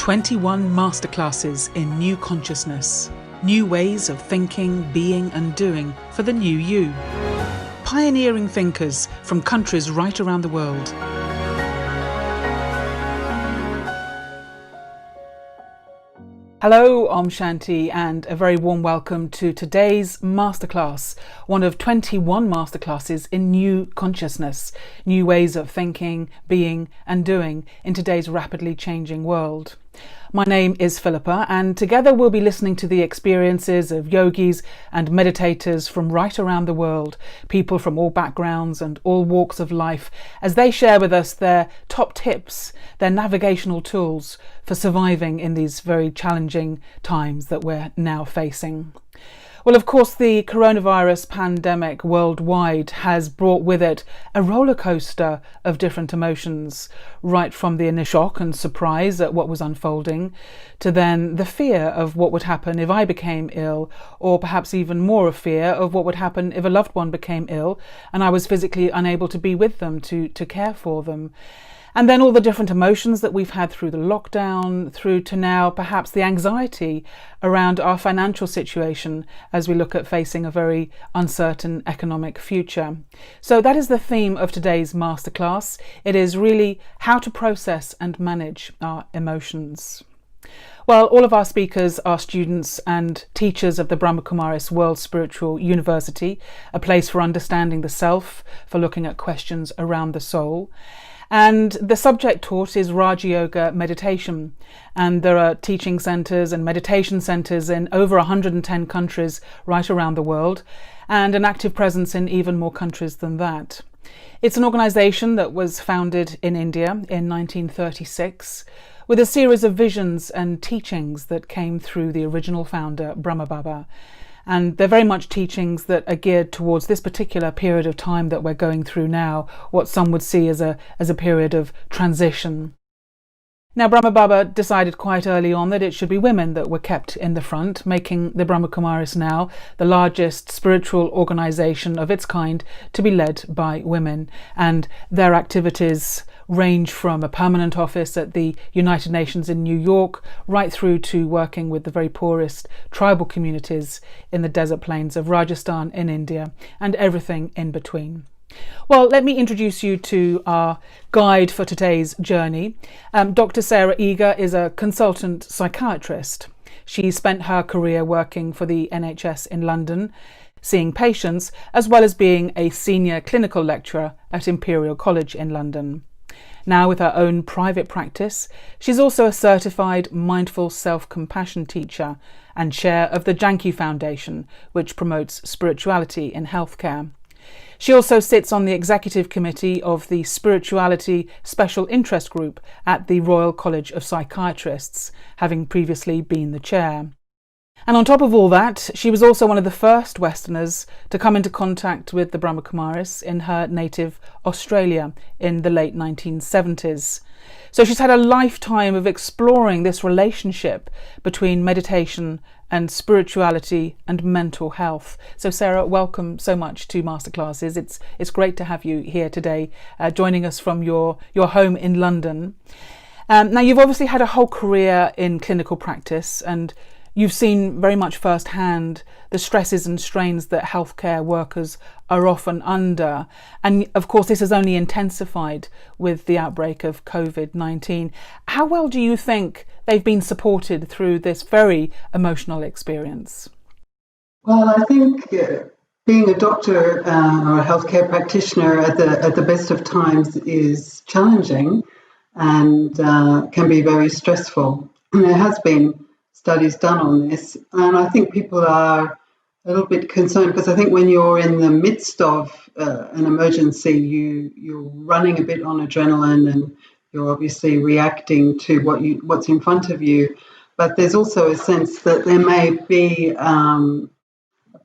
21 masterclasses in new consciousness, new ways of thinking, being and doing for the new you. Pioneering thinkers from countries right around the world. Hello, Om Shanti, and a very warm welcome to today's masterclass, one of 21 masterclasses in new consciousness, new ways of thinking, being and doing in today's rapidly changing world. My name is Philippa, and together we'll be listening to the experiences of yogis and meditators from right around the world, people from all backgrounds and all walks of life, as they share with us their top tips, their navigational tools for surviving in these very challenging times that we're now facing. Well, of course, the coronavirus pandemic worldwide has brought with it a roller coaster of different emotions, right from the initial shock and surprise at what was unfolding, to then the fear of what would happen if I became ill, or perhaps even more of fear of what would happen if a loved one became ill and I was physically unable to be with them, to care for them. And then all the different emotions that we've had through the lockdown, through to now perhaps the anxiety around our financial situation as we look at facing a very uncertain economic future. So that is the theme of today's masterclass. It is really how to process and manage our emotions. Well, all of our speakers are students and teachers of the Brahma Kumaris World Spiritual University, a place for understanding the self, for looking at questions around the soul. And the subject taught is Raja Yoga meditation. And there are teaching centres and meditation centres in over 110 countries right around the world, and an active presence in even more countries than that. It's an organisation that was founded in India in 1936 with a series of visions and teachings that came through the original founder, Brahma Baba. And they're very much teachings that are geared towards this particular period of time that we're going through now, what some would see as a period of transition. Now, Brahma Baba decided quite early on that it should be women that were kept in the front, making the Brahma Kumaris now the largest spiritual organisation of its kind to be led by women. And their activities range from a permanent office at the United Nations in New York right through to working with the very poorest tribal communities in the desert plains of Rajasthan in India and everything in between. Well, let me introduce you to our guide for today's journey. Dr. Sarah Eagger is a consultant psychiatrist. She spent her career working for the NHS in London, seeing patients, as well as being a senior clinical lecturer at Imperial College in London. Now, with her own private practice, she's also a certified mindful self-compassion teacher and chair of the Janki Foundation, which promotes spirituality in healthcare. She also sits on the executive committee of the Spirituality Special Interest Group at the Royal College of Psychiatrists, having previously been the chair. And on top of all that, she was also one of the first Westerners to come into contact with the Brahma Kumaris in her native Australia in the late 1970s. So she's had a lifetime of exploring this relationship between meditation and spirituality and mental health. So Sarah, welcome so much to Masterclasses. It's great to have you here today, joining us from your home in London. Now, you've obviously had a whole career in clinical practice, and you've seen very much firsthand the stresses and strains that healthcare workers are often under. And of course, this has only intensified with the outbreak of COVID-19. How well do you think they've been supported through this very emotional experience? Well, I think being a doctor or a healthcare practitioner at the best of times is challenging and can be very stressful. And there has been studies done on this, and I think people are a little bit concerned because I think when you're in the midst of an emergency, you're running a bit on adrenaline and you're obviously reacting to what's in front of you. But there's also a sense that there may be a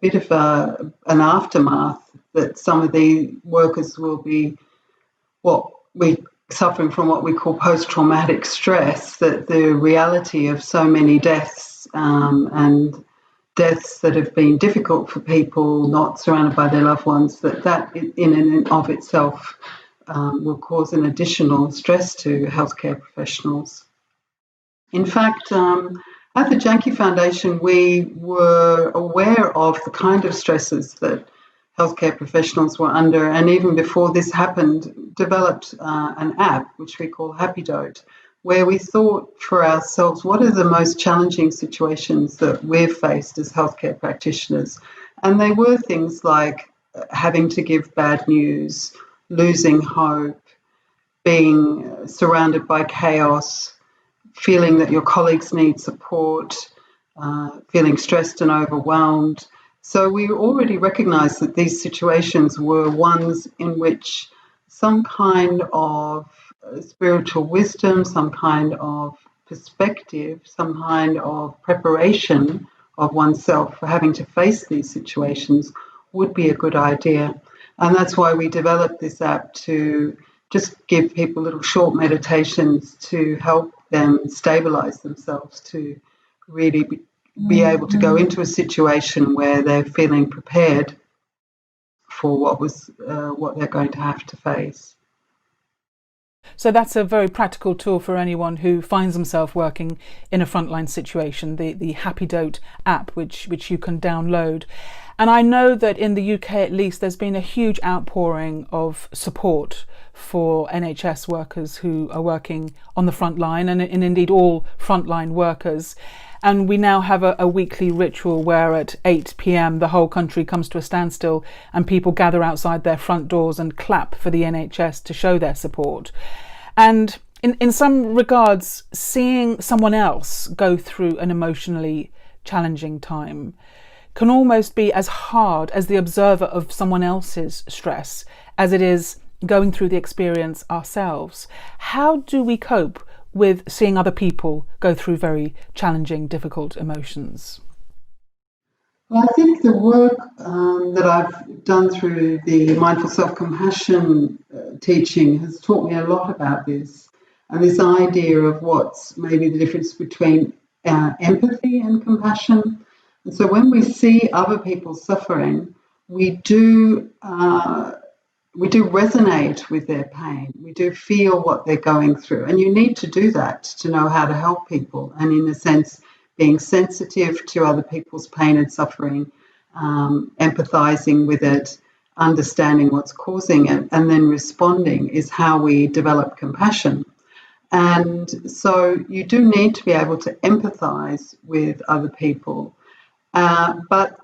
bit of an aftermath, that some of the workers will be suffering from what we call post-traumatic stress, that the reality of so many deaths and deaths that have been difficult for people not surrounded by their loved ones, that in and of itself will cause an additional stress to healthcare professionals. In fact, at the Janke Foundation, we were aware of the kind of stresses that healthcare professionals were under, and even before this happened, developed an app which we call Happy Dote, where we thought for ourselves, what are the most challenging situations that we've faced as healthcare practitioners? And they were things like having to give bad news, losing hope, being surrounded by chaos, feeling that your colleagues need support, feeling stressed and overwhelmed. So we already recognised that these situations were ones in which some kind of spiritual wisdom, some kind of perspective, some kind of preparation of oneself for having to face these situations would be a good idea. And that's why we developed this app to just give people little short meditations to help them stabilise themselves, to really be able to go into a situation where they're feeling prepared for what they're going to have to face. So that's a very practical tool for anyone who finds themselves working in a frontline situation, the Happy Dote app, which you can download. And I know that in the UK at least, there's been a huge outpouring of support for NHS workers who are working on the front line, and indeed all frontline workers. And we now have a weekly ritual where at 8 p.m. the whole country comes to a standstill and people gather outside their front doors and clap for the NHS to show their support. And in some regards, seeing someone else go through an emotionally challenging time can almost be as hard as the observer of someone else's stress as it is going through the experience ourselves. How do we cope with seeing other people go through very challenging, difficult emotions? Well, I think the work that I've done through the mindful self-compassion teaching has taught me a lot about this, and this idea of what's maybe the difference between empathy and compassion. And so when we see other people suffering, we do resonate with their pain. We do feel what they're going through. And you need to do that to know how to help people. And in a sense, being sensitive to other people's pain and suffering, empathizing with it, understanding what's causing it, and then responding is how we develop compassion. And so you do need to be able to empathize with other people. But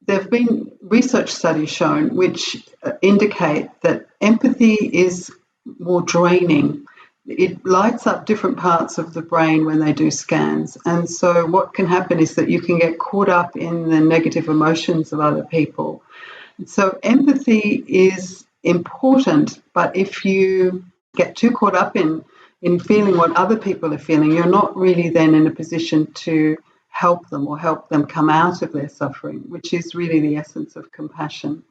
there have been research studies shown which indicate that empathy is more draining. It lights up different parts of the brain when they do scans. And so what can happen is that you can get caught up in the negative emotions of other people. So empathy is important, but if you get too caught up in feeling what other people are feeling, you're not really then in a position to help them or help them come out of their suffering, which is really the essence of compassion.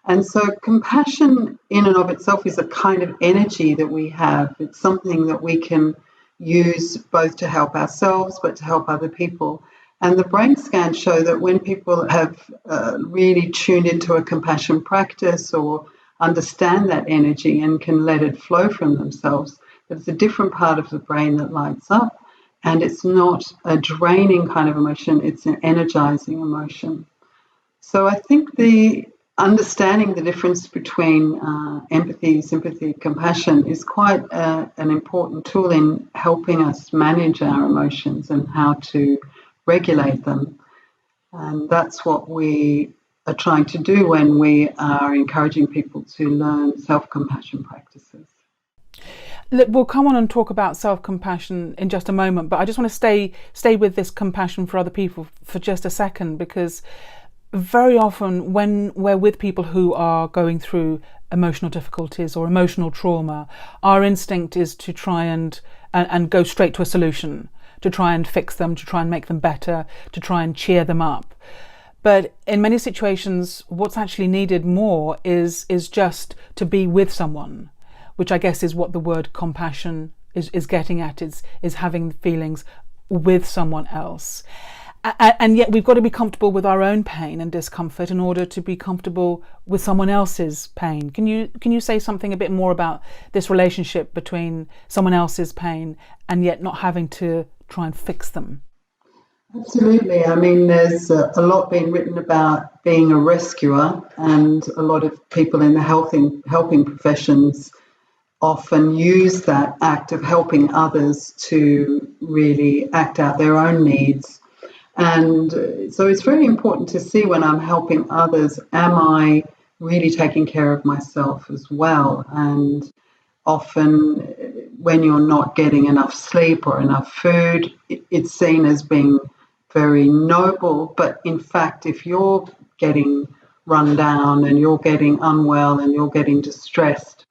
And so compassion in and of itself is a kind of energy that we have. It's something that we can use both to help ourselves but to help other people. And the brain scans show that when people have really tuned into a compassion practice or understand that energy and can let it flow from themselves, that it's a different part of the brain that lights up. And it's not a draining kind of emotion, it's an energizing emotion. So I think understanding the difference between empathy, sympathy, compassion is quite an important tool in helping us manage our emotions and how to regulate them. And that's what we are trying to do when we are encouraging people to learn self-compassion practices. We'll come on and talk about self-compassion in just a moment, but I just want to stay with this compassion for other people for just a second, because very often when we're with people who are going through emotional difficulties or emotional trauma, our instinct is to try and go straight to a solution, to try and fix them, to try and make them better, to try and cheer them up. But in many situations, what's actually needed more is just to be with someone, which I guess is what the word compassion is getting at, is having feelings with someone else. And yet we've got to be comfortable with our own pain and discomfort in order to be comfortable with someone else's pain. Can you say something a bit more about this relationship between someone else's pain and yet not having to try and fix them? Absolutely. I mean, there's a lot being written about being a rescuer, and a lot of people in the helping professions often use that act of helping others to really act out their own needs. And so it's very important to see when I'm helping others, am I really taking care of myself as well? And often when you're not getting enough sleep or enough food, it's seen as being very noble. But in fact, if you're getting run down and you're getting unwell and you're getting distressed,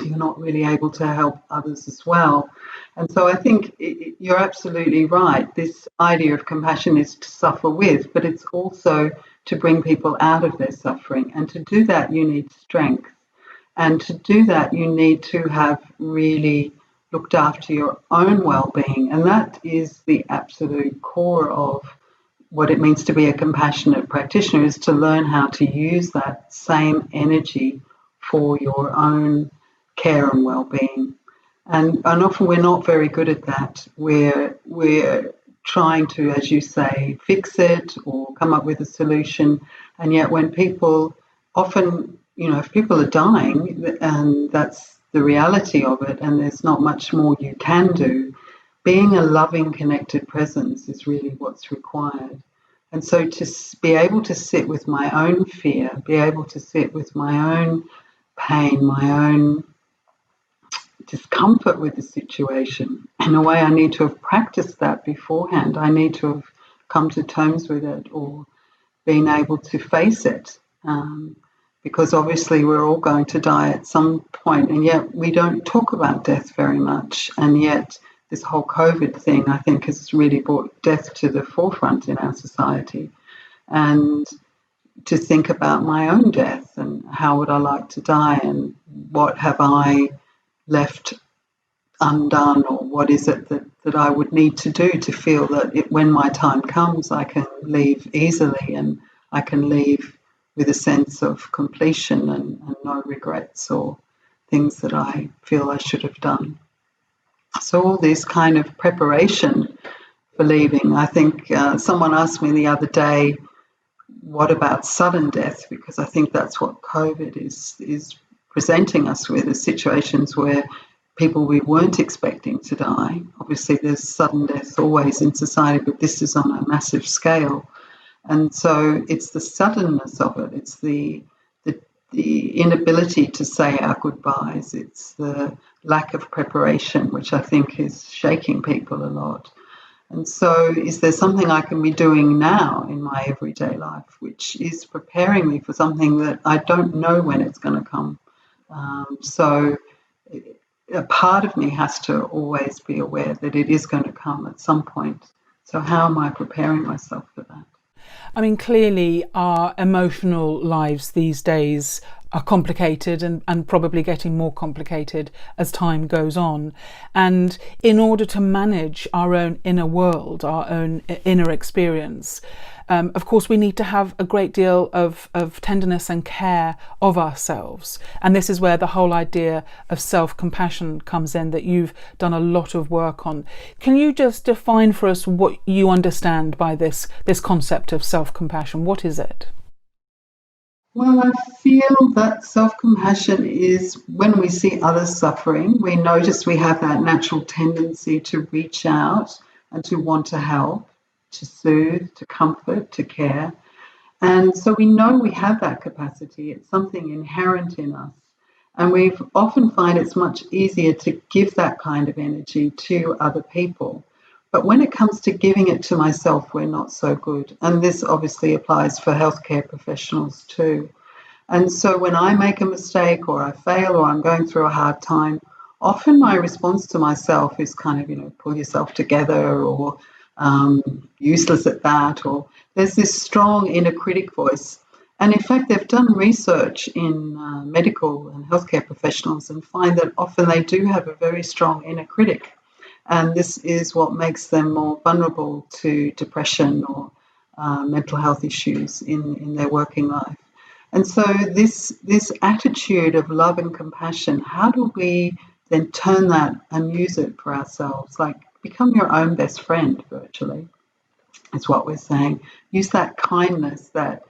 you're not really able to help others as well. And so I think you're absolutely right. This idea of compassion is to suffer with, but it's also to bring people out of their suffering. And to do that, you need strength. And to do that, you need to have really looked after your own well-being. And that is the absolute core of what it means to be a compassionate practitioner, is to learn how to use that same energy for your own care and well-being. And often we're not very good at that. We're trying to, as you say, fix it or come up with a solution. And yet when people often, if people are dying, and that's the reality of it, and there's not much more you can do, being a loving, connected presence is really what's required. And so to be able to sit with my own fear, be able to sit with my own pain, my own discomfort with the situation, in a way I need to have practiced that beforehand. I need to have come to terms with it or been able to face it. Because obviously we're all going to die at some point, and yet we don't talk about death very much. And yet this whole COVID thing, I think, has really brought death to the forefront in our society. And to think about my own death and how would I like to die, and what have I left undone, or what is it that I would need to do to feel that when my time comes, I can leave easily and I can leave with a sense of completion and no regrets or things that I feel I should have done. So all this kind of preparation for leaving. I think someone asked me the other day, what about sudden death? Because I think that's what COVID is presenting us with, is situations where people we weren't expecting to die. Obviously there's sudden death always in society, but this is on a massive scale. And so it's the suddenness of it. It's the inability to say our goodbyes. It's the lack of preparation, which I think is shaking people a lot. And so is there something I can be doing now in my everyday life, which is preparing me for something that I don't know when it's going to come? So a part of me has to always be aware that it is going to come at some point. So how am I preparing myself for that? I mean, clearly our emotional lives these days are complicated and probably getting more complicated as time goes on. And in order to manage our own inner world, our own inner experience, of course, we need to have a great deal of tenderness and care of ourselves. And this is where the whole idea of self-compassion comes in, that you've done a lot of work on. Can you just define for us what you understand by this concept of self-compassion? What is it? Well, I feel that self-compassion is when we see others suffering, we notice we have that natural tendency to reach out and to want to help, to soothe, to comfort, to care. And so we know we have that capacity. It's something inherent in us. And we often find it's much easier to give that kind of energy to other people. But when it comes to giving it to myself, we're not so good. And this obviously applies for healthcare professionals too. And so when I make a mistake or I fail or I'm going through a hard time, often my response to myself is kind of, pull yourself together, or useless at that, or there's this strong inner critic voice. And in fact, they've done research in medical and healthcare professionals and find that often they do have a very strong inner critic. And this is what makes them more vulnerable to depression or mental health issues in their working life. And so this attitude of love and compassion, how do we then turn that and use it for ourselves? Like become your own best friend virtually, is what we're saying. Use that kindness, that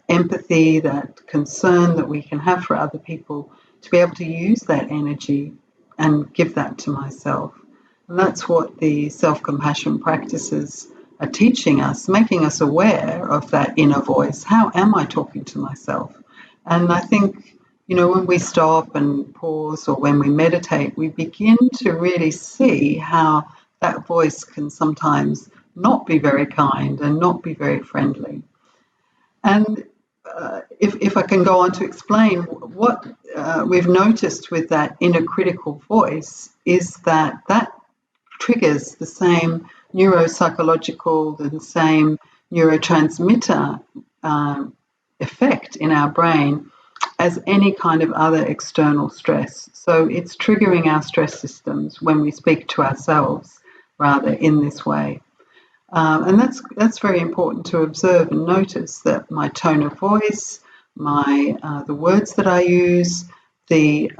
empathy, that concern that we can have for other people, to be able to use that energy and give that to myself. And that's what the self-compassion practices are teaching us, making us aware of that inner voice. How am I talking to myself? And I think, when we stop and pause, or when we meditate, we begin to really see how that voice can sometimes not be very kind and not be very friendly. And if I can go on to explain, what we've noticed with that inner critical voice is that triggers the same neuropsychological, the same neurotransmitter effect in our brain as any kind of other external stress. So it's triggering our stress systems when we speak to ourselves rather in this way. And that's very important to observe and notice, that my tone of voice, the words that I use, the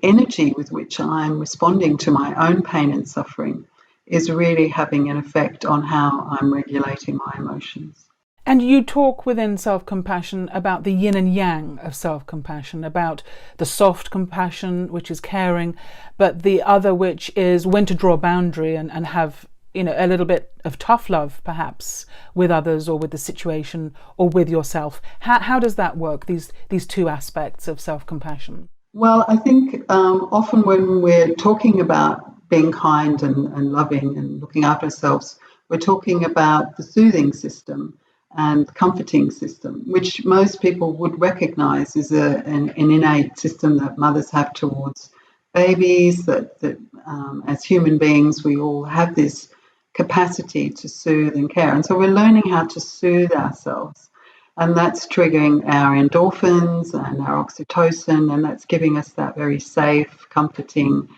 energy with which I'm responding to my own pain and suffering is really having an effect on how I'm regulating my emotions. And you talk within self-compassion about the yin and yang of self-compassion, about the soft compassion, which is caring, but the other, which is when to draw a boundary and have a little bit of tough love, perhaps, with others or with the situation or with yourself. How does that work, these two aspects of self-compassion? Well, I think often when we're talking about being kind and loving and looking after ourselves, we're talking about the soothing system and comforting system, which most people would recognize is an innate system that mothers have towards babies, that as human beings we all have this capacity to soothe and care. And so we're learning how to soothe ourselves. And that's triggering our endorphins and our oxytocin, and that's giving us that very safe, comforting,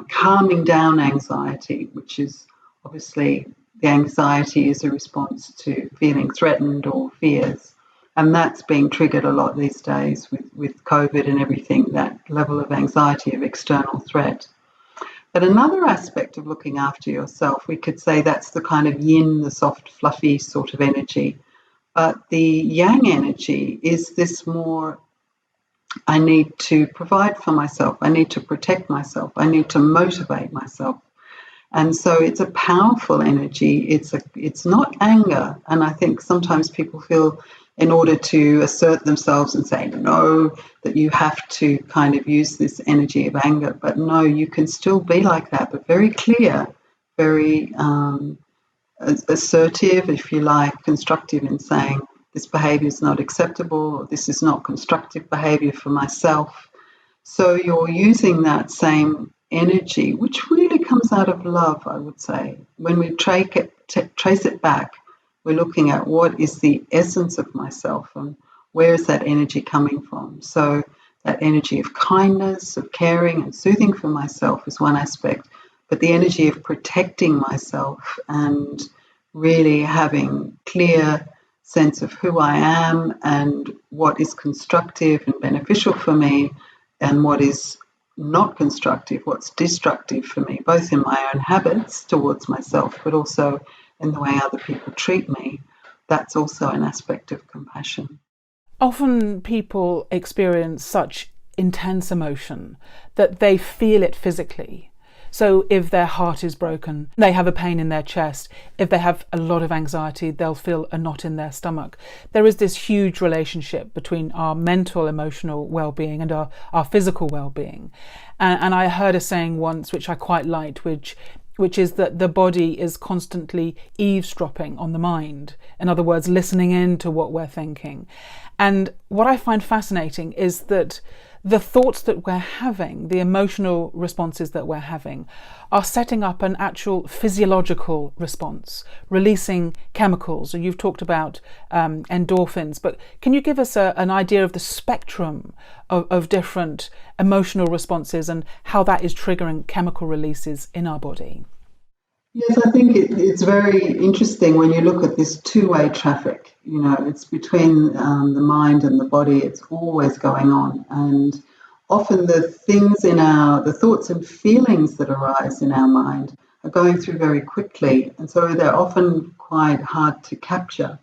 calming down anxiety, which is obviously, the anxiety is a response to feeling threatened or fears. And that's being triggered a lot these days with COVID and everything, that level of anxiety of external threat. But another aspect of looking after yourself, we could say that's the kind of yin, the soft, fluffy sort of energy. But the yang energy is this more, I need to provide for myself, I need to protect myself, I need to motivate myself. And so it's a powerful energy. It's not anger. And I think sometimes people feel, in order to assert themselves and say no, that you have to kind of use this energy of anger. But no, you can still be like that, but very clear, very assertive, if you like, constructive in saying this behavior is not acceptable, or this is not constructive behavior for myself. So you're using that same energy, which really comes out of love, I would say. When we trace it back, we're looking at what is the essence of myself and where is that energy coming from. So that energy of kindness, of caring and soothing for myself is one aspect, but the energy of protecting myself and really having clear sense of who I am and what is constructive and beneficial for me and what is not constructive, what's destructive for me, both in my own habits towards myself, but also in the way other people treat me. That's also an aspect of compassion. Often people experience such intense emotion that they feel it physically. So if their heart is broken, they have a pain in their chest. If they have a lot of anxiety, they'll feel a knot in their stomach. There is this huge relationship between our mental, emotional well-being and our physical well-being. And I heard a saying once, which I quite liked, which is that the body is constantly eavesdropping on the mind. In other words, listening in to what we're thinking. And what I find fascinating is that the thoughts that we're having, the emotional responses that we're having, are setting up an actual physiological response, releasing chemicals. And you've talked about endorphins, but can you give us an idea of the spectrum of different emotional responses and how that is triggering chemical releases in our body? Yes, I think it's very interesting when you look at this two-way traffic. It's between the mind and the body. It's always going on. And often the thoughts and feelings that arise in our mind are going through very quickly. And so they're often quite hard to capture.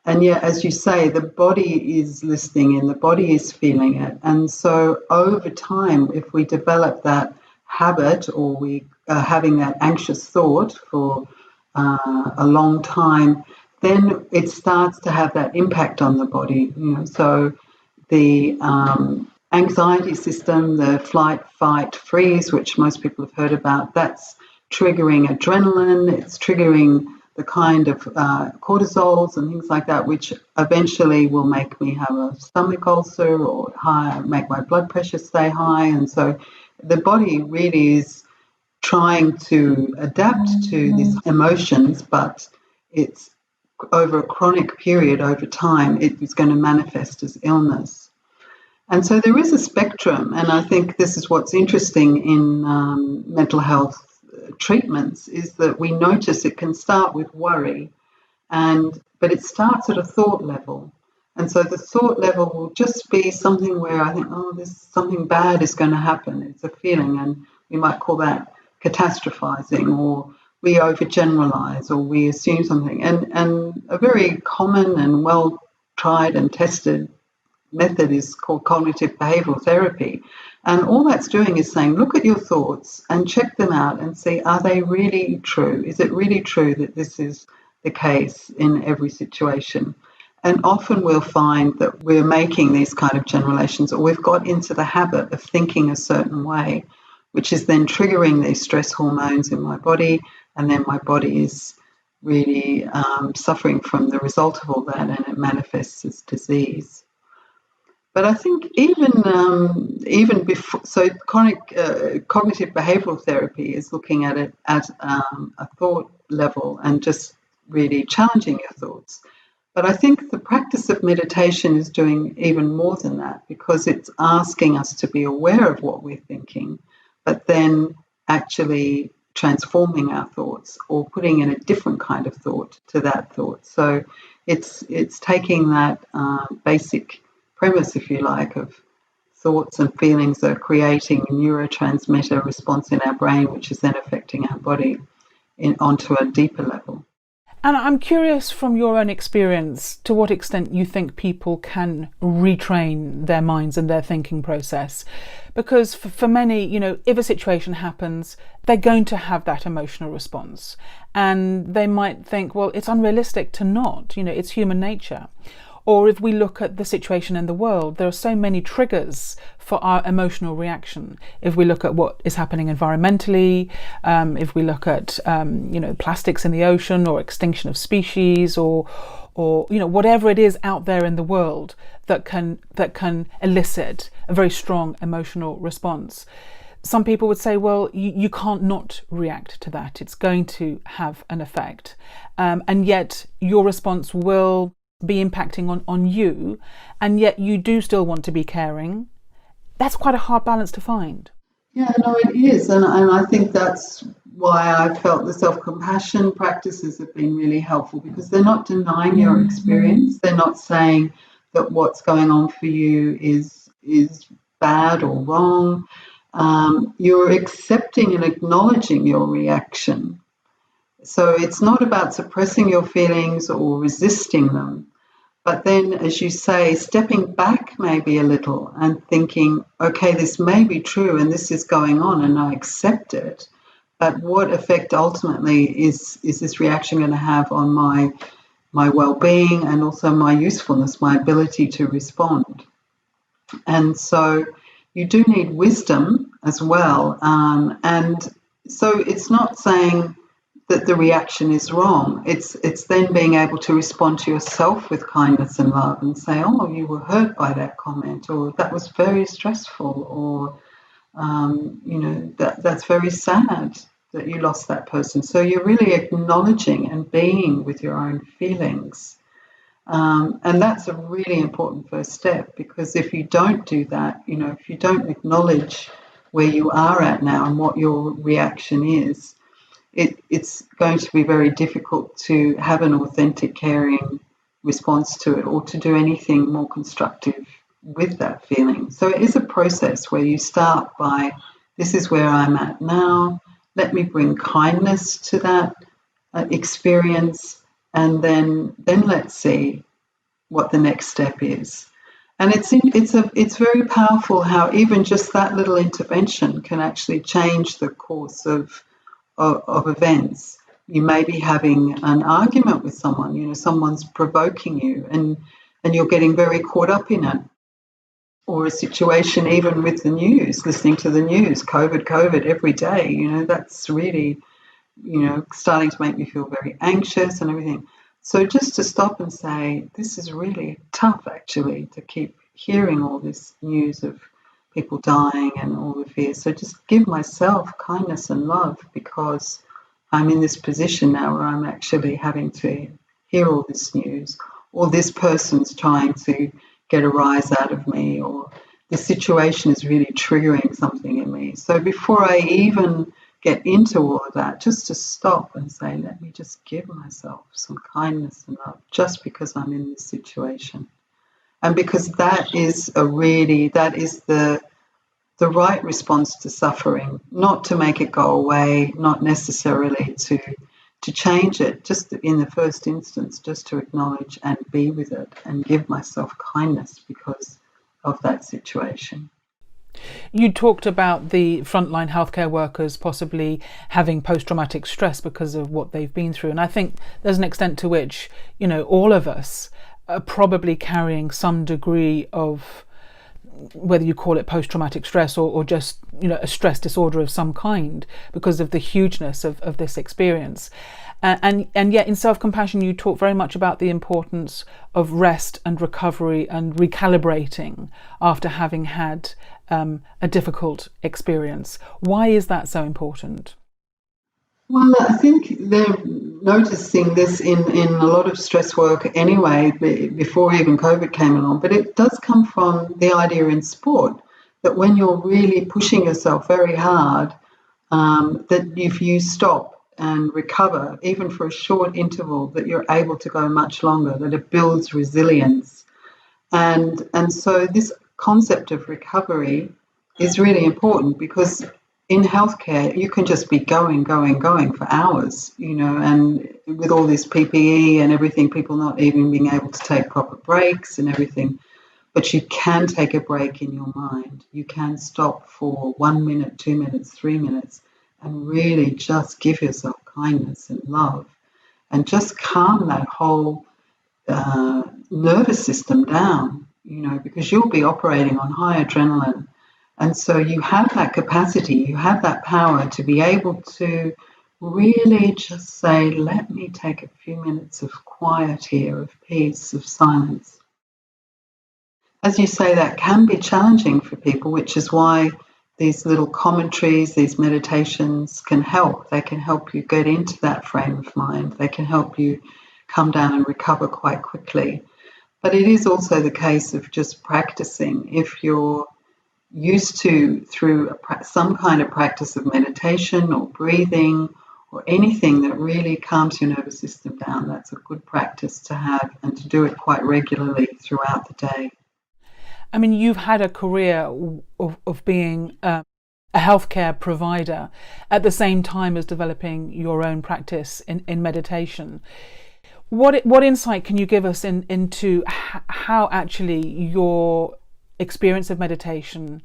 And yet, as you say, the body is listening and the body is feeling it. And so over time, if we develop that habit, or we are having that anxious thought for a long time, then it starts to have that impact on the body. So the anxiety system, the flight, fight, freeze, which most people have heard about, that's triggering adrenaline. It's triggering the kind of cortisols and things like that, which eventually will make me have a stomach ulcer or make my blood pressure stay high. And so the body really is trying to adapt to these emotions, but it's over a chronic period, over time, it is going to manifest as illness. And so there is a spectrum, and I think this is what's interesting in mental health treatments, is that we notice it can start with worry, but it starts at a thought level. And so the thought level will just be something where I think, something bad is going to happen. It's a feeling, and we might call that catastrophizing, or we overgeneralize, or we assume something. And a very common and well tried and tested method is called cognitive behavioral therapy. And all that's doing is saying, look at your thoughts and check them out and see, are they really true? Is it really true that this is the case in every situation? And often we'll find that we're making these kind of generalizations, or we've got into the habit of thinking a certain way, which is then triggering these stress hormones in my body, and then my body is really suffering from the result of all that, and it manifests as disease. But I think even before, so cognitive behavioral therapy is looking at it at a thought level and just really challenging your thoughts. But I think the practice of meditation is doing even more than that, because it's asking us to be aware of what we're thinking, but then actually transforming our thoughts or putting in a different kind of thought to that thought. So it's taking that basic premise, if you like, of thoughts and feelings are creating a neurotransmitter response in our brain, which is then affecting our body onto a deeper level. And I'm curious, from your own experience, to what extent you think people can retrain their minds and their thinking process. Because for many, if a situation happens, they're going to have that emotional response. And they might think, well, it's unrealistic to not, it's human nature. Or if we look at the situation in the world, there are so many triggers for our emotional reaction. If we look at what is happening environmentally, if we look at plastics in the ocean, or extinction of species, or whatever it is out there in the world that can elicit a very strong emotional response. Some people would say, well, you can't not react to that. It's going to have an effect, and yet your response will be impacting on you, and yet you do still want to be caring. That's quite a hard balance to find. Yeah, no, it is. And I think that's why I felt the self-compassion practices have been really helpful, because they're not denying your experience. They're not saying that what's going on for you is bad or wrong. You're accepting and acknowledging your reaction. So it's not about suppressing your feelings or resisting them, but then, as you say, stepping back maybe a little and thinking, okay, this may be true and this is going on and I accept it, but what effect ultimately is this reaction going to have on my well-being and also my usefulness, my ability to respond? And so you do need wisdom as well. And so it's not saying that the reaction is wrong. It's then being able to respond to yourself with kindness and love and say, oh, you were hurt by that comment, or that was very stressful, or that's very sad that you lost that person. So you're really acknowledging and being with your own feelings. And that's a really important first step, because if you don't do that, if you don't acknowledge where you are at now and what your reaction is, it's going to be very difficult to have an authentic, caring response to it, or to do anything more constructive with that feeling. So it is a process where you start by, this is where I'm at now. let me bring kindness to that experience, and then let's see what the next step is. And it's very powerful how even just that little intervention can actually change the course of events. You may be having an argument with someone, someone's provoking you, and you're getting very caught up in it. Or a situation even with the news, listening to the news, COVID every day, that's really, starting to make me feel very anxious and everything. So just to stop and say, this is really tough actually to keep hearing all this news of people dying and all the fears. So just give myself kindness and love, because I'm in this position now where I'm actually having to hear all this news, or this person's trying to get a rise out of me, or this situation is really triggering something in me. So before I even get into all of that, just to stop and say, let me just give myself some kindness and love just because I'm in this situation. And because that is the right response to suffering, not to make it go away, not necessarily to change it, just in the first instance, just to acknowledge and be with it and give myself kindness because of that situation. You talked about the frontline healthcare workers possibly having post-traumatic stress because of what they've been through. And I think there's an extent to which, all of us are probably carrying some degree of, whether you call it post-traumatic stress or just, a stress disorder of some kind because of the hugeness of this experience. And yet in self-compassion, you talk very much about the importance of rest and recovery and recalibrating after having had a difficult experience. Why is that so important? Well, I think they're noticing this in a lot of stress work anyway, before even COVID came along. But it does come from the idea in sport that when you're really pushing yourself very hard, that if you stop and recover, even for a short interval, that you're able to go much longer, that it builds resilience. And so this concept of recovery is really important, because in healthcare, you can just be going for hours, and with all this PPE and everything, people not even being able to take proper breaks and everything. But you can take a break in your mind. You can stop for 1 minute, 2 minutes, 3 minutes, and really just give yourself kindness and love, and just calm that whole nervous system down, because you'll be operating on high adrenaline. And so you have that capacity, you have that power to be able to really just say, let me take a few minutes of quiet here, of peace, of silence. As you say, that can be challenging for people, which is why these little commentaries, these meditations can help. They can help you get into that frame of mind. They can help you come down and recover quite quickly. But it is also the case of just practicing. If you're used to, through some kind of practice of meditation or breathing or anything that really calms your nervous system down, that's a good practice to have, and to do it quite regularly throughout the day. I mean, you've had a career of being a healthcare provider at the same time as developing your own practice in meditation. What insight can you give us into how actually your experience of meditation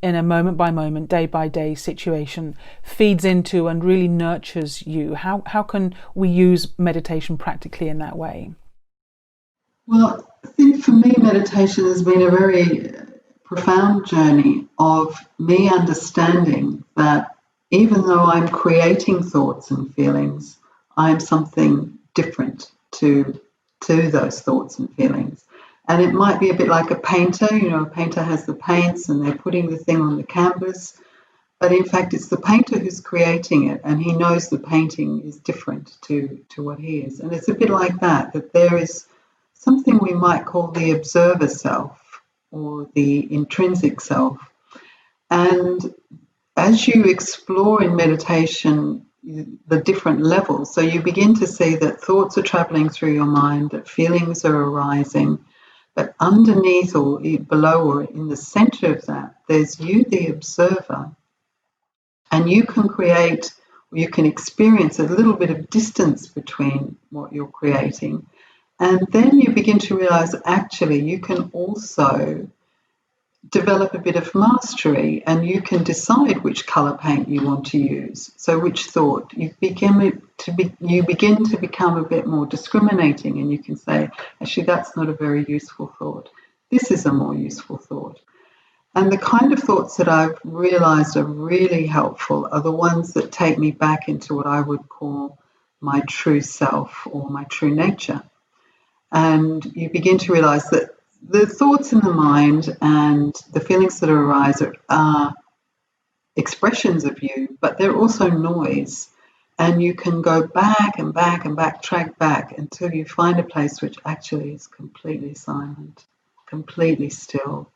in a moment by moment, day by day situation feeds into and really nurtures you? How can we use meditation practically in that way? Well, I think for me, meditation has been a very profound journey of me understanding that even though I'm creating thoughts and feelings, I'm something different to those thoughts and feelings. And it might be a bit like a painter. A painter has the paints and they're putting the thing on the canvas. But in fact, it's the painter who's creating it, and he knows the painting is different to what he is. And it's a bit like that there is something we might call the observer self or the intrinsic self. And as you explore in meditation the different levels, so you begin to see that thoughts are traveling through your mind, that feelings are arising, but underneath or below or in the center of that, there's you, the observer, and you can create you can experience a little bit of distance between what you're creating. And then you begin to realize actually you can also develop a bit of mastery, and you can decide which color paint you want to use. So which thought you begin to become a bit more discriminating, and you can say, actually, that's not a very useful thought. This is a more useful thought. And the kind of thoughts that I've realized are really helpful are the ones that take me back into what I would call my true self or my true nature. And you begin to realize that the thoughts in the mind and the feelings that arise are expressions of you, but they're also noise. And you can go back and back and backtrack back until you find a place which actually is completely silent, completely still.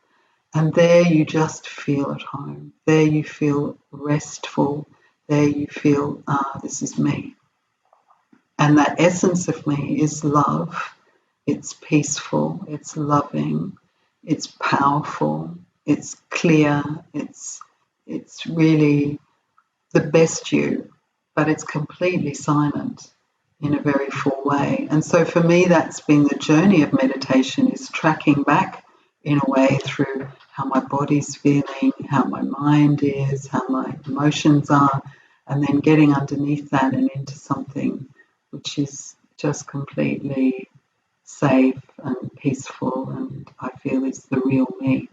And there you just feel at home. There you feel restful. There you feel, this is me. And that essence of me is love. It's peaceful, it's loving, it's powerful, it's clear, it's really the best you, but it's completely silent in a very full way. And so for me, that's been the journey of meditation, is tracking back in a way through how my body's feeling, how my mind is, how my emotions are, and then getting underneath that and into something which is just completely safe and peaceful, and I feel it's the real me.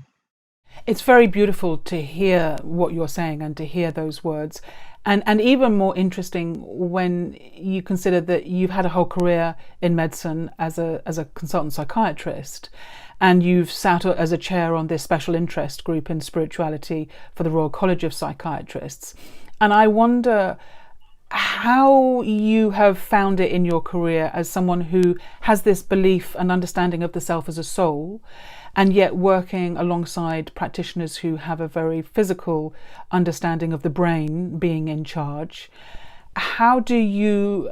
It's very beautiful to hear what you're saying and to hear those words. And even more interesting when you consider that you've had a whole career in medicine as a consultant psychiatrist, and you've sat as a chair on this special interest group in spirituality for the Royal College of Psychiatrists. And I wonder how you have found it in your career as someone who has this belief and understanding of the self as a soul, and yet working alongside practitioners who have a very physical understanding of the brain being in charge. How do you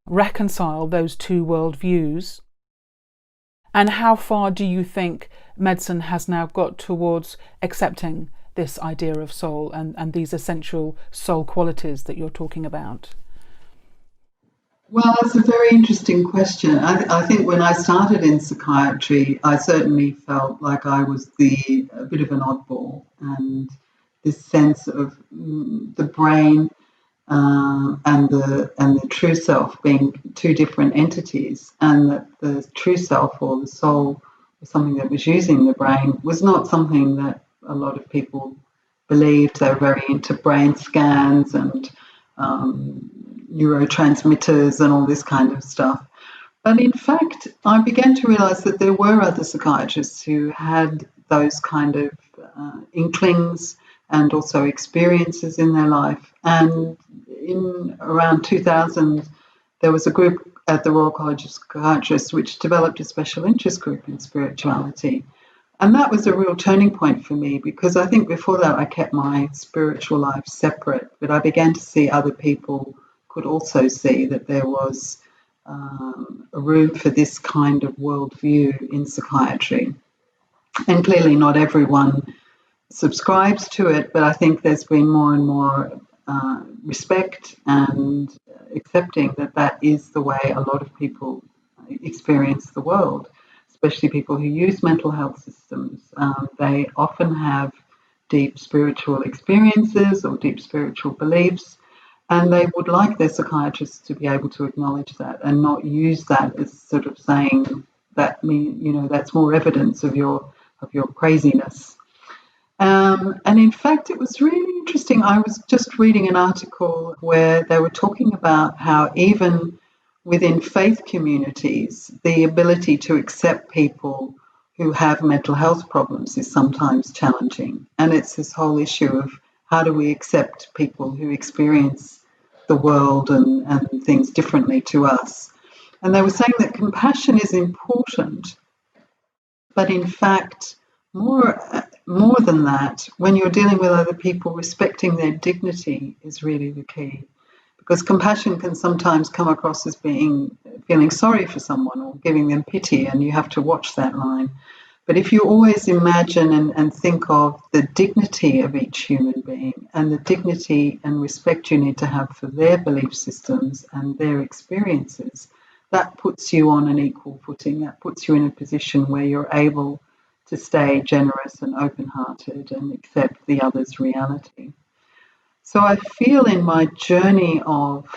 reconcile those two worldviews? And how far do you think medicine has now got towards accepting this idea of soul and these essential soul qualities that you're talking about? Well, it's a very interesting question. I think when I started in psychiatry, I certainly felt like I was a bit of an oddball, and this sense of the brain and the true self being two different entities, and that the true self or the soul was something that was using the brain was not something that a lot of people believed. They were very into brain scans and neurotransmitters and all this kind of stuff. But in fact, I began to realize that there were other psychiatrists who had those kind of inklings and also experiences in their life. And in around 2000, there was a group at the Royal College of Psychiatrists which developed a special interest group in spirituality. And that was a real turning point for me, because I think before that I kept my spiritual life separate, but I began to see other people could also see that there was a room for this kind of worldview in psychiatry. And clearly not everyone subscribes to it, but I think there's been more and more respect and accepting that that is the way a lot of people experience the world, especially people who use mental health systems. They often have deep spiritual experiences or deep spiritual beliefs, and they would like their psychiatrists to be able to acknowledge that and not use that as sort of saying that that's more evidence of your craziness. And in fact, it was really interesting. I was just reading an article where they were talking about how even within faith communities, the ability to accept people who have mental health problems is sometimes challenging. And it's this whole issue of how do we accept people who experience the world and things differently to us. And they were saying that compassion is important, but in fact, more than that, when you're dealing with other people, respecting their dignity is really the key. Because compassion can sometimes come across as feeling sorry for someone or giving them pity, and you have to watch that line. But if you always imagine and think of the dignity of each human being and the dignity and respect you need to have for their belief systems and their experiences, that puts you on an equal footing. That puts you in a position where you're able to stay generous and open-hearted and accept the other's reality. So I feel in my journey of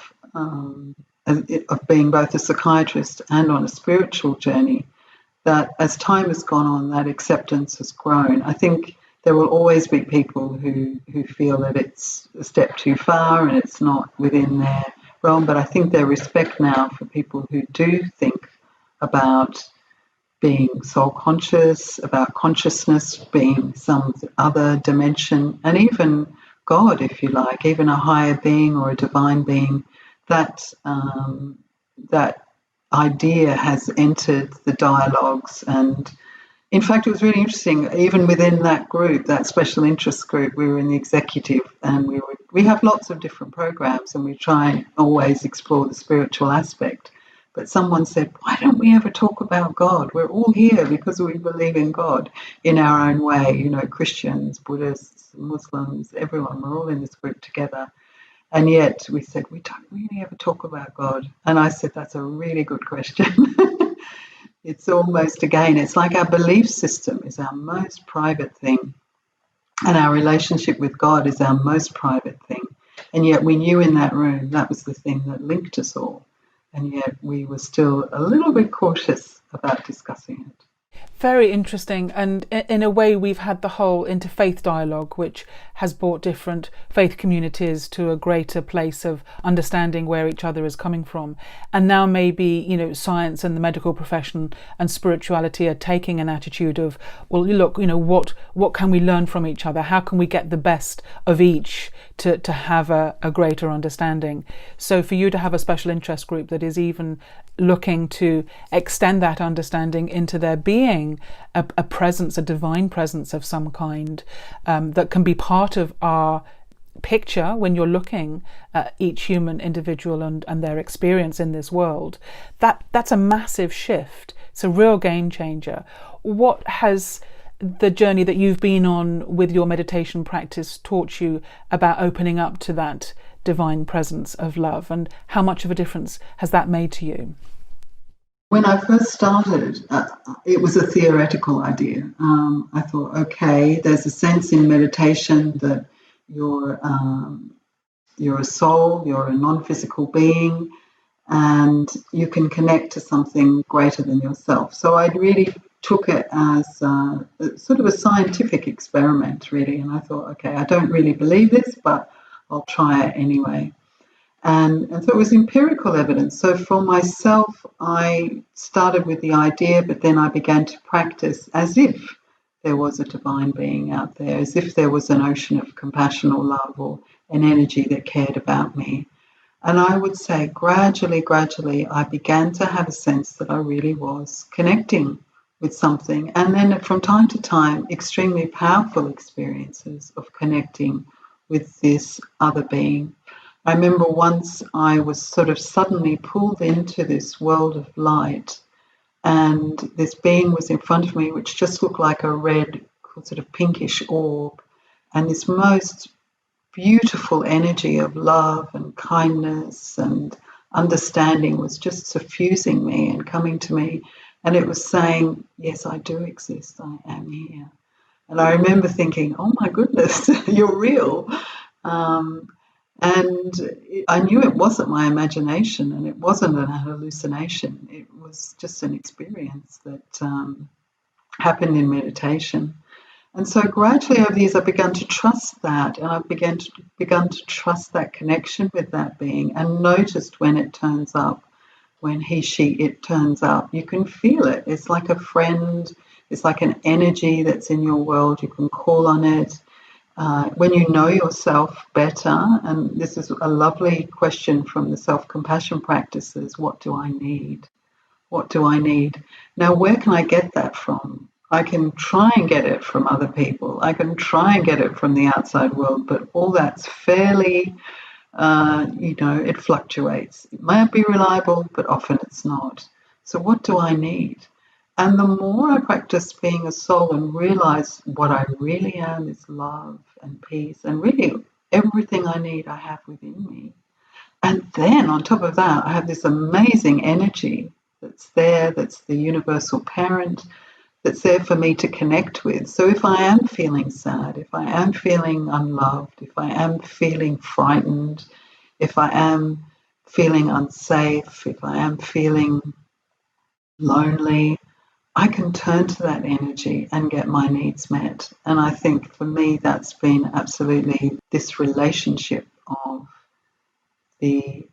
being both a psychiatrist and on a spiritual journey, that as time has gone on, that acceptance has grown. I think there will always be people who feel that it's a step too far and it's not within their realm, but I think there's respect now for people who do think about being soul conscious, about consciousness being some other dimension, and even God, if you like, even a higher being or a divine being, that idea has entered the dialogues. And in fact, it was really interesting, even within that group, that special interest group, we were in the executive, and we have lots of different programs and we try and always explore the spiritual aspect. But someone said, why don't we ever talk about God? We're all here because we believe in God in our own way, Christians, Buddhists, Muslims, everyone, we're all in this group together. And yet we said, we don't really ever talk about God. And I said, that's a really good question. It's almost, again, it's like our belief system is our most private thing. And our relationship with God is our most private thing. And yet we knew in that room that was the thing that linked us all. And yet we were still a little bit cautious about discussing it. Very interesting. And in a way, we've had the whole interfaith dialogue, which has brought different faith communities to a greater place of understanding where each other is coming from. And now maybe, science and the medical profession and spirituality are taking an attitude of, well, look, what can we learn from each other? How can we get the best of each to have a greater understanding? So for you to have a special interest group that is even looking to extend that understanding into there being a presence, a divine presence of some kind, that can be part of our picture when you're looking at each human individual and their experience in this world, that's a massive shift. It's a real game changer. What has the journey that you've been on with your meditation practice taught you about opening up to that divine presence of love, and how much of a difference has that made to you? When I first started, it was a theoretical idea. I thought, okay, there's a sense in meditation that you're a soul, you're a non-physical being, and you can connect to something greater than yourself. So I really took it as sort of a scientific experiment, really. And I thought, okay, I don't really believe this, but I'll try it anyway. And so it was empirical evidence. So for myself, I started with the idea, but then I began to practice as if there was a divine being out there, as if there was an ocean of compassion or love or an energy that cared about me. And I would say gradually, I began to have a sense that I really was connecting with something. And then from time to time, extremely powerful experiences of connecting with this other being. I remember once I was sort of suddenly pulled into this world of light, and this being was in front of me, which just looked like a red, sort of pinkish orb, and this most beautiful energy of love and kindness and understanding was just suffusing me and coming to me, and it was saying, yes, I do exist, I am here. And I remember thinking, oh my goodness, you're real. And I knew it wasn't my imagination and it wasn't an hallucination. It was just an experience that happened in meditation. And so gradually over the years, I began to trust that, and I began to trust that connection with that being, and noticed when it turns up, when it turns up. You can feel it. It's like a friend. It's like an energy that's in your world. You can call on it. When you know yourself better, and this is a lovely question from the self-compassion practices, what do I need? What do I need? Now, where can I get that from? I can try and get it from other people. I can try and get it from the outside world, but all that's fairly, it fluctuates. It might be reliable, but often it's not. So what do I need? And the more I practice being a soul and realize what I really am is love and peace, and really everything I need I have within me. And then on top of that, I have this amazing energy that's there, that's the universal parent, that's there for me to connect with. So if I am feeling sad, if I am feeling unloved, if I am feeling frightened, if I am feeling unsafe, if I am feeling lonely, I can turn to that energy and get my needs met. And I think for me, that's been absolutely this relationship of the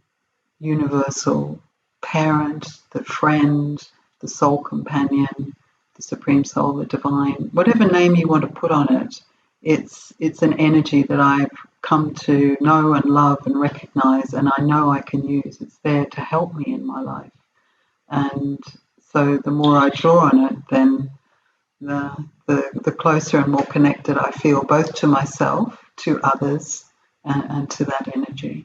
universal parent, the friend, the soul companion, the supreme soul, the divine, whatever name you want to put on it. It's an energy that I've come to know and love and recognize, and I know I can use. It's there to help me in my life. And so the more I draw on it, then the closer and more connected I feel, both to myself, to others, and to that energy.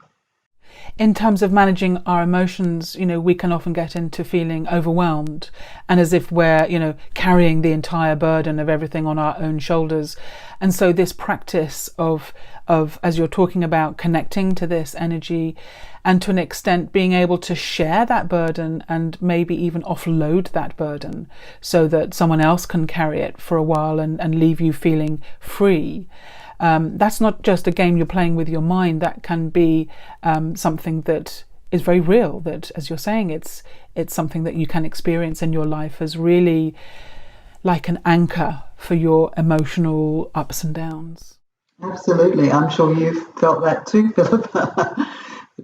In terms of managing our emotions, we can often get into feeling overwhelmed and as if we're, carrying the entire burden of everything on our own shoulders. And so this practice of, as you're talking about, connecting to this energy and to an extent being able to share that burden and maybe even offload that burden so that someone else can carry it for a while and leave you feeling free. That's not just a game you're playing with your mind. That can be something that is very real, that, as you're saying, it's something that you can experience in your life as really like an anchor for your emotional ups and downs. Absolutely. I'm sure you've felt that too, Philippa.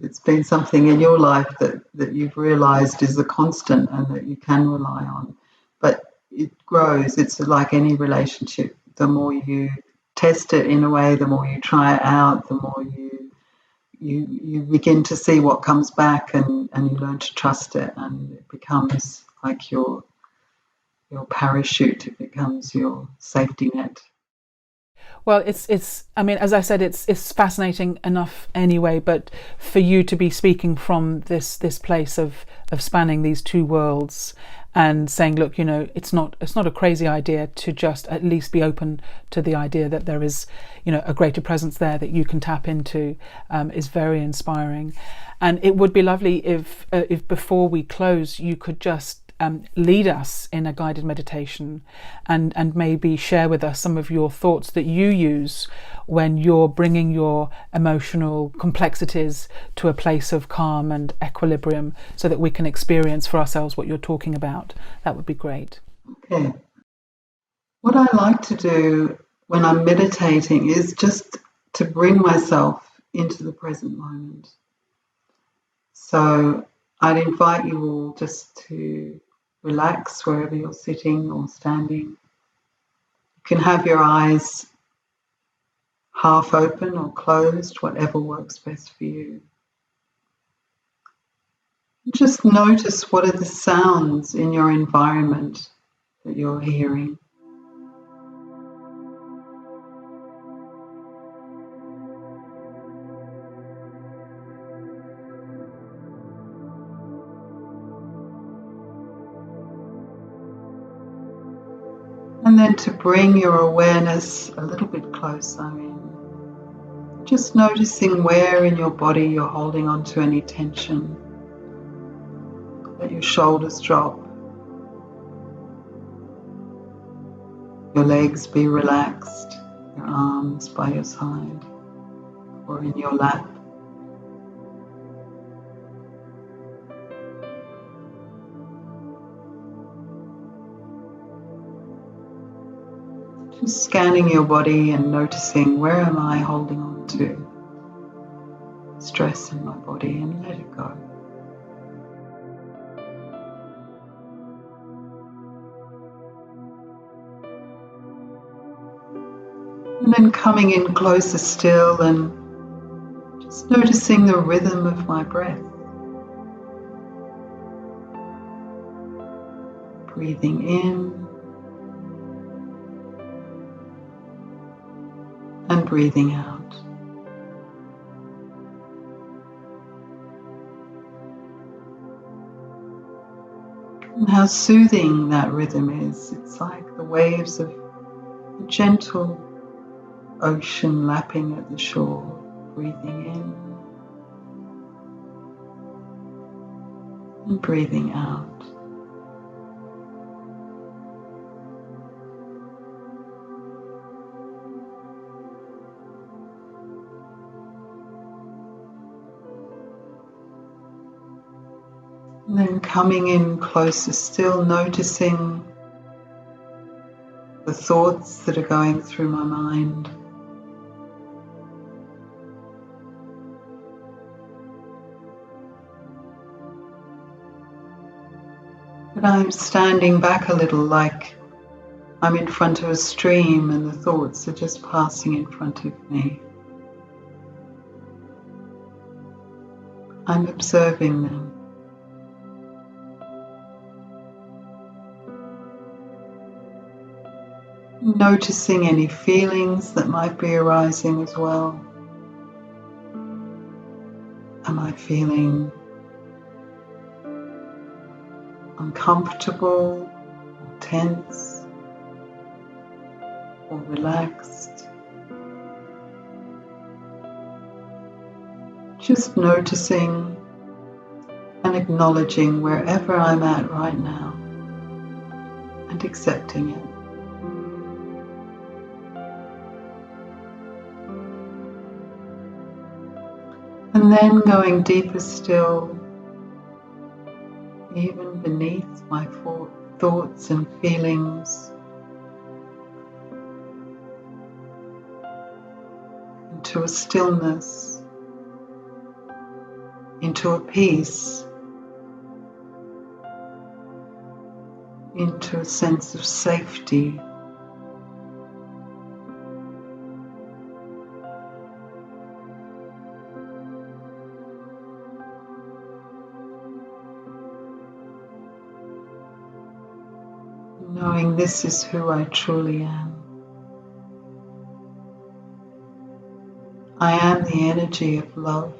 It's been something in your life that you've realised is a constant and that you can rely on. But it grows. It's like any relationship. The more you test it in a way, the more you try it out, the more you begin to see what comes back, and you learn to trust it, and it becomes like your parachute. It becomes your safety net. Well, it's I mean, as I said, it's fascinating enough anyway, but for you to be speaking from this place of spanning these two worlds and saying, look, it's not a crazy idea to just at least be open to the idea that there is, a greater presence there that you can tap into, is very inspiring. And it would be lovely if before we close, you could just lead us in a guided meditation and maybe share with us some of your thoughts that you use when you're bringing your emotional complexities to a place of calm and equilibrium so that we can experience for ourselves what you're talking about. That would be great. Okay. What I like to do when I'm meditating is just to bring myself into the present moment. So I'd invite you all just to relax wherever you're sitting or standing. You can have your eyes half open or closed, whatever works best for you. Just notice what are the sounds in your environment that you're hearing. And then to bring your awareness a little bit closer in, just noticing where in your body you're holding on to any tension. Let your shoulders drop, your legs be relaxed, your arms by your side or in your lap. Just scanning your body and noticing, where am I holding on to stress in my body, and let it go. And then coming in closer still and just noticing the rhythm of my breath. Breathing in and breathing out. And how soothing that rhythm is. It's like the waves of a gentle ocean lapping at the shore, breathing in and breathing out. And then coming in closer still, noticing the thoughts that are going through my mind. But I'm standing back a little, like I'm in front of a stream and the thoughts are just passing in front of me. I'm observing them. Noticing any feelings that might be arising as well. Am I feeling uncomfortable or tense or relaxed? Just noticing and acknowledging wherever I'm at right now and accepting it. And then going deeper still, even beneath my thoughts and feelings, into a stillness, into a peace, into a sense of safety. Knowing this is who I truly am. I am the energy of love,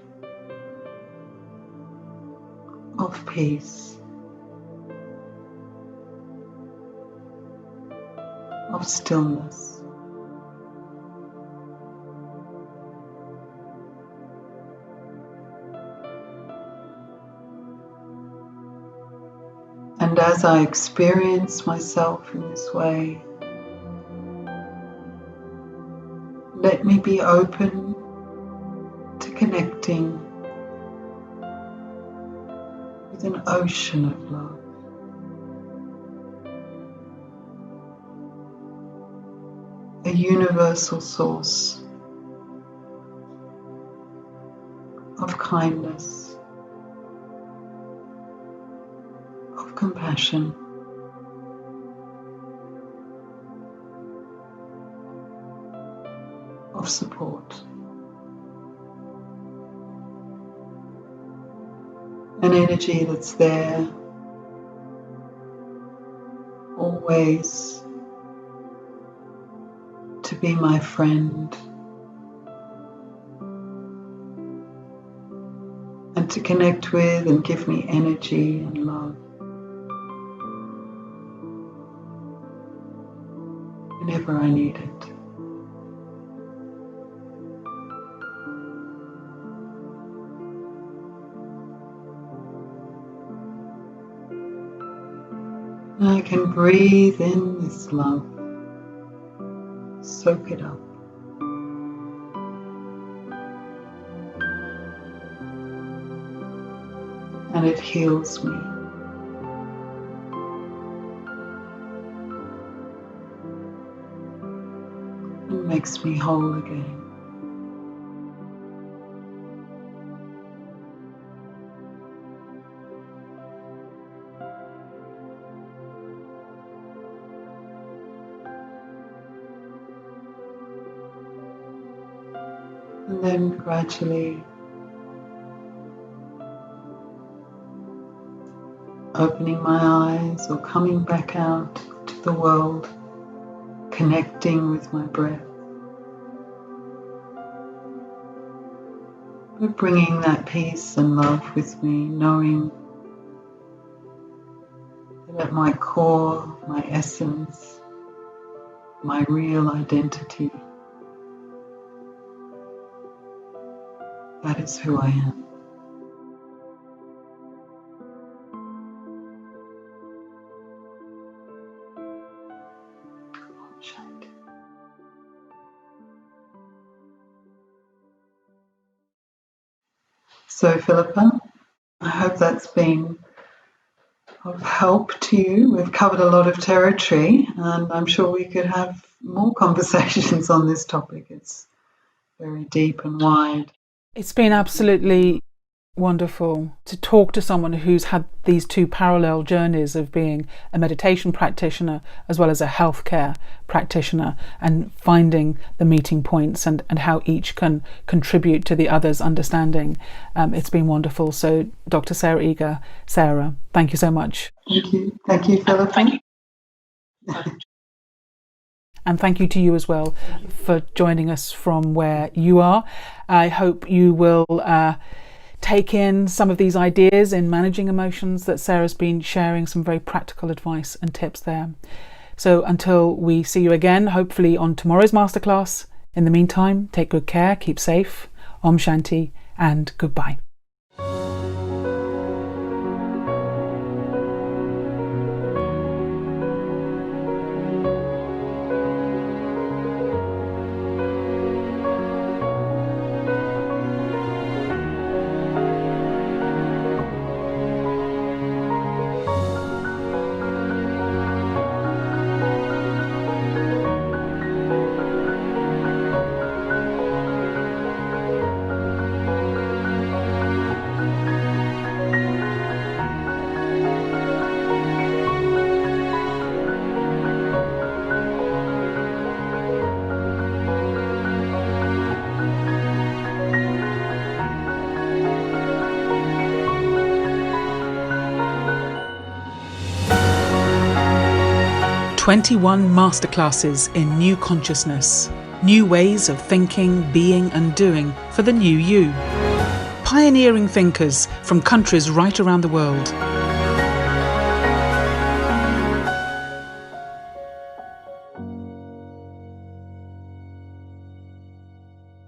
of peace, of stillness. And as I experience myself in this way, let me be open to connecting with an ocean of love. A universal source of kindness, of compassion, of support. An energy that's there always to be my friend and to connect with and give me energy and love whenever I need it. And I can breathe in this love, soak it up. And it heals me. And makes me whole again. And then gradually opening my eyes or coming back out to the world, connecting with my breath, but bringing that peace and love with me, knowing that at my core, my essence, my real identity. That is who I am. So, Philippa, I hope that's been of help to you. We've covered a lot of territory, and I'm sure we could have more conversations on this topic. It's very deep and wide. It's been absolutely wonderful to talk to someone who's had these two parallel journeys of being a meditation practitioner as well as a healthcare practitioner, and finding the meeting points and how each can contribute to the other's understanding. It's been wonderful. So Dr. Sarah Eagger, Sarah, thank you so much. Thank you, Philippa. Thank you. And thank you to you as well for joining us from where you are. I hope you will take in some of these ideas in managing emotions that Sarah's been sharing, some very practical advice and tips there. So until we see you again, hopefully on tomorrow's masterclass, in the meantime, take good care, keep safe, Om Shanti, and goodbye. "21 Masterclasses in New Consciousness, New Ways of Thinking, Being and Doing for the New You." Pioneering thinkers from countries right around the world.